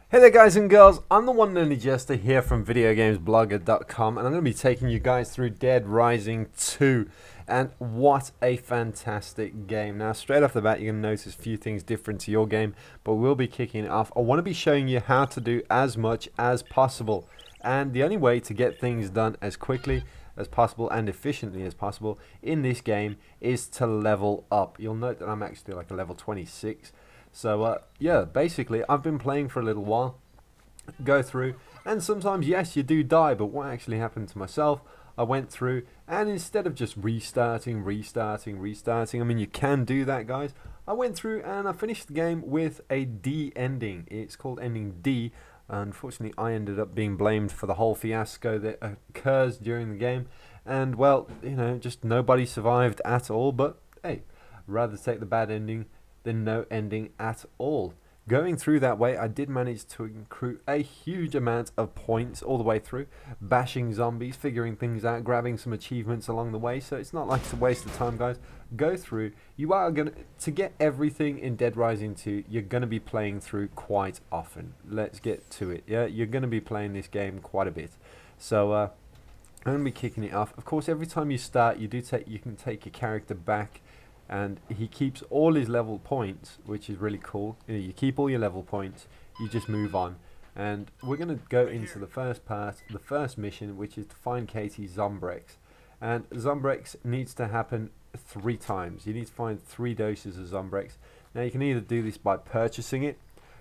Hey there guys and girls, I'm the one and only Jester here from videogamesblogger.com, and I'm going to be taking you guys through Dead Rising 2, and what a fantastic game. Now straight off the bat you're going to notice a few things different to your game, but we'll be kicking it off. I want to be showing you how to do as much as possible, and the only way to get things done as quickly as possible and efficiently as possible in this game is to level up. You'll note that I'm actually like a level 26. So yeah, basically I've been playing for a little while, go through, and sometimes yes you do die, but what actually happened to myself, I went through and instead of just restarting, I mean you can do that guys, I went through and I finished the game with a D ending. It's called ending D. Unfortunately I ended up being blamed for the whole fiasco that occurs during the game, and well, you know, just nobody survived at all, but hey, rather take the bad ending than no ending at all. Going through that way, I did manage to accrue a huge amount of points all the way through, bashing zombies, figuring things out, grabbing some achievements along the way, so it's not like it's a waste of time guys. Go through. You are going to get everything in Dead Rising 2, you're going to be playing through quite often. Let's get to it. Yeah, you're going to be playing this game quite a bit. So I'm going to be kicking it off. Of course, every time you start, you can take your character back, and he keeps all his level points, which is really cool. You keep all your level points, you just move on, and we're going to go into the first part, the first mission, which is to find Katie's Zombrex. And Zombrex needs to happen 3 times. You need to find 3 doses of Zombrex. Now you can either do this by purchasing it,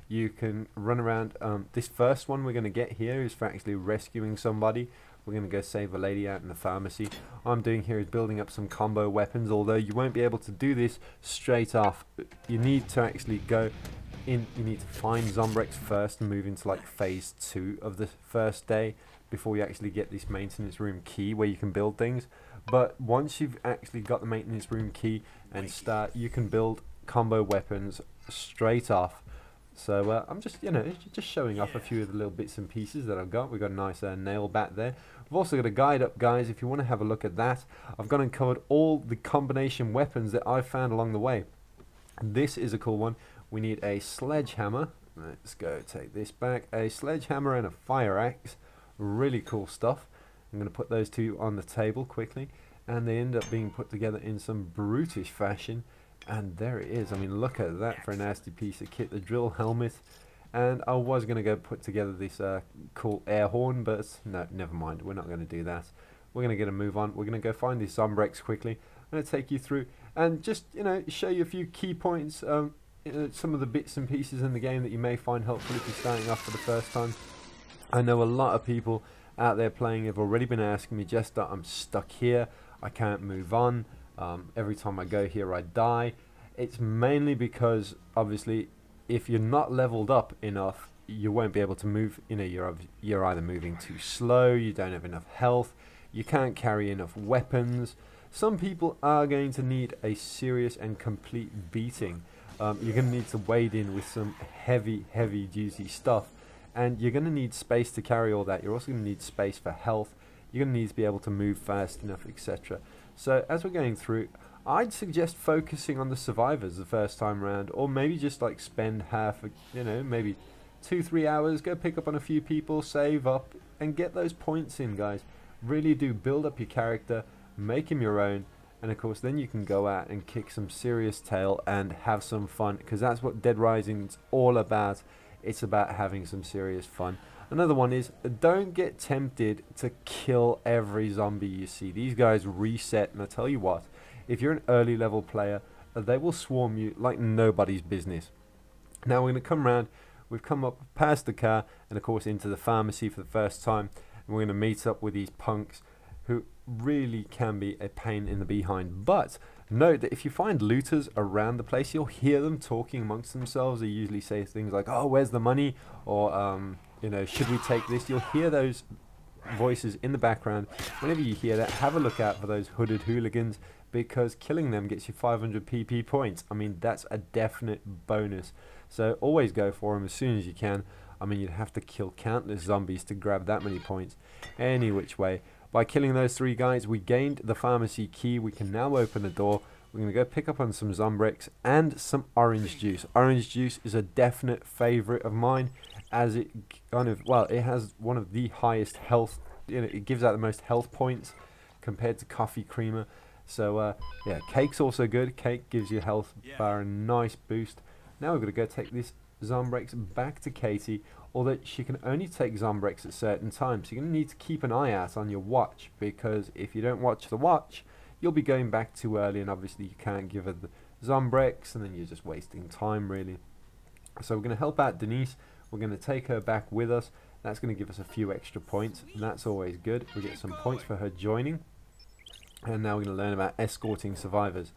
you can run around. This first one we're going to get here is for actually rescuing somebody. We're going to go save a lady out in the pharmacy. All I'm doing here is building up some combo weapons, although you won't be able to do this straight off. You need to actually go in, you need to find Zombrex first and move into like phase 2 of the first day before you actually get this maintenance room key where you can build things. But once you've actually got the maintenance room key and start, you can build combo weapons straight off. So I'm just, you know, just showing off a few of the little bits and pieces that I've got. We've got a nice nail bat there. We've also got a guide up, guys, if you want to have a look at that. I've gone and covered all the combination weapons that I've found along the way. And this is a cool one. We need a sledgehammer. Let's go take this back. A sledgehammer and a fire axe. Really cool stuff. I'm going to put those two on the table quickly. And they end up being put together in some brutish fashion. And there it is. I mean, look at that for a nasty piece of kit. The drill helmet. And I was going to go put together this cool air horn, but no, never mind. We're not going to do that. We're going to get a move on. We're going to go find this Zombrex quickly. I'm going to take you through and just, you know, show you a few key points, some of the bits and pieces in the game that you may find helpful if you're starting off for the first time. I know a lot of people out there playing have already been asking me, Jester, I'm stuck here. I can't move on. Every time I go here I die. It's mainly because obviously if you're not leveled up enough you won't be able to move. You know, you're either moving too slow, you don't have enough health, you can't carry enough weapons. Some people are going to need a serious and complete beating. You're going to need to wade in with some heavy juicy stuff, and you're going to need space to carry all that. You're also going to need space for health. You're going to need to be able to move fast enough, etc. So as we're going through, I'd suggest focusing on the survivors the first time round, or maybe just like spend half, you know, maybe 2-3 hours, go pick up on a few people, save up, and get those points in, guys. Really do build up your character, make him your own, and of course then you can go out and kick some serious tail and have some fun, because that's what Dead Rising's all about. It's about having some serious fun. Another one is, don't get tempted to kill every zombie you see. These guys reset, and I tell you what, if you're an early level player, they will swarm you like nobody's business. Now we're going to come around, we've come up past the car, and of course into the pharmacy for the first time, and we're going to meet up with these punks who really can be a pain in the behind. But note that if you find looters around the place, you'll hear them talking amongst themselves. They usually say things like, oh, where's the money? Or, you know, should we take this? You'll hear those voices in the background. Whenever you hear that, have a look out for those hooded hooligans, because killing them gets you 500 PP points. I mean, that's a definite bonus. So always go for them as soon as you can. I mean, you'd have to kill countless zombies to grab that many points. Any which way. By killing those 3 guys, we gained the pharmacy key. We can now open the door. We're going to go pick up on some Zombrex and some orange juice. Orange juice is a definite favourite of mine, as it kind of, well, it has one of the highest health, it gives out the most health points compared to coffee creamer. So yeah, cake's also good. Cake gives you health bar a nice boost. Now we're going to go take this Zombrex back to Katie, although she can only take Zombrex at certain times. So you're going to need to keep an eye out on your watch, because if you don't watch the watch, you'll be going back too early, and obviously you can't give her the Zombrex, and then you're just wasting time really. So we're going to help out Denise. We're going to take her back with us. That's going to give us a few extra points, and that's always good. We get some points for her joining. And now we're going to learn about escorting survivors.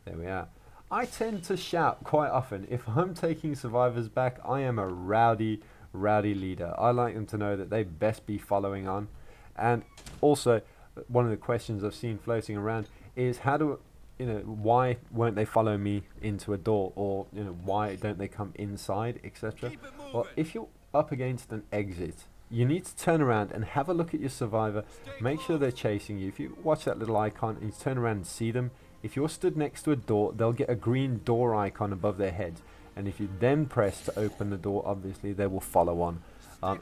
There we are. I tend to shout quite often. If I'm taking survivors back, I am a rowdy leader. I like them to know that they best be following on. And also, one of the questions I've seen floating around is how do, why won't they follow me into a door, or why don't they come inside, etc. Well, if you're up against an exit, you need to turn around and have a look at your survivor. Make sure they're chasing you. If you watch that little icon and you turn around and see them, if you're stood next to a door, they'll get a green door icon above their heads. And if you then press to open the door, obviously they will follow on.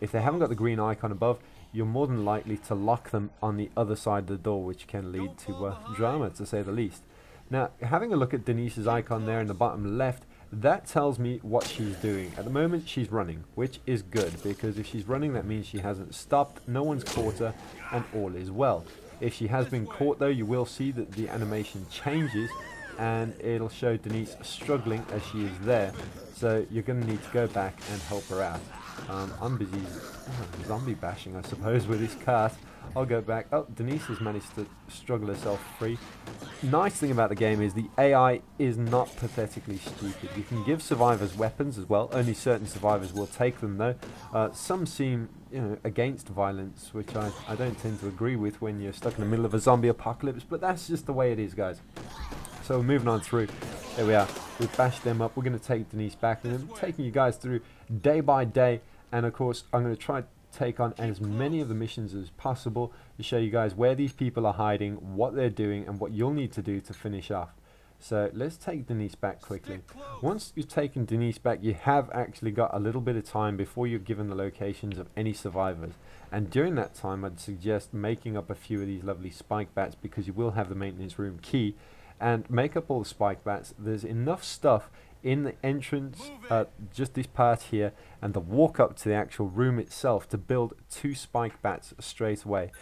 If they haven't got the green icon above, you're more than likely to lock them on the other side of the door, which can lead to drama, to say the least. Now, having a look at Denise's icon there in the bottom left, that tells me what she's doing. At the moment, she's running, which is good, because if she's running, that means she hasn't stopped, no one's caught her, and all is well. If she has been caught, though, you will see that the animation changes, and it'll show Denise struggling as she is there. So you're going to need to go back and help her out. I'm busy zombie bashing, I suppose, with this cart. I'll go back. Oh, Denise has managed to struggle herself free. Nice thing about the game is the AI is not pathetically stupid. You can give survivors weapons as well. Only certain survivors will take them, though. Some seem, against violence, which I don't tend to agree with when you're stuck in the middle of a zombie apocalypse, but that's just the way it is, guys. So we're moving on through. There we are. We've bashed them up. We're going to take Denise back, and I'm taking you guys through day by day. And of course, I'm going to try to take on as many of the missions as possible to show you guys where these people are hiding, what they're doing, and what you'll need to do to finish off. So let's take Denise back quickly. Once you've taken Denise back, you have actually got a little bit of time before you're given the locations of any survivors. And during that time, I'd suggest making up a few of these lovely spike bats, because you will have the maintenance room key. And make up all the spike bats. There's enough stuff in the entrance, just this part here, and the walk up to the actual room itself to build 2 spike bats straight away.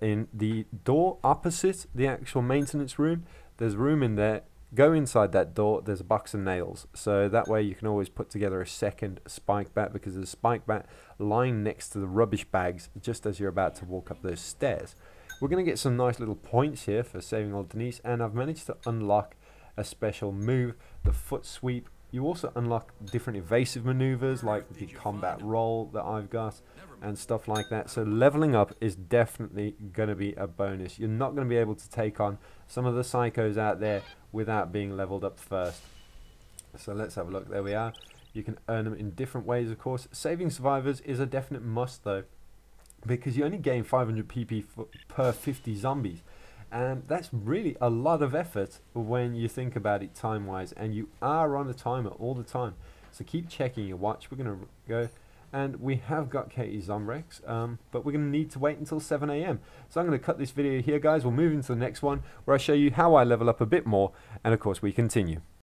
In the door opposite the actual maintenance room, there's room in there. Go inside that door, there's a box of nails, so that way you can always put together a second spike bat, because there's a spike bat lying next to the rubbish bags just as you're about to walk up those stairs. We're going to get some nice little points here for saving old Denise, and I've managed to unlock a special move, the foot sweep. You also unlock different evasive maneuvers like the combat roll that I've got and stuff like that. So leveling up is definitely going to be a bonus. You're not going to be able to take on some of the psychos out there without being leveled up first. So let's have a look. There we are. You can earn them in different ways, of course. Saving survivors is a definite must, though, because you only gain 500 PP per 50 zombies. And that's really a lot of effort when you think about it time-wise, and you are on a timer all the time. So keep checking your watch. We're going to go, and we have got Katie's Zombrex, but we're going to need to wait until 7 AM. So I'm going to cut this video here, guys. We'll move into the next one, where I show you how I level up a bit more, and of course we continue.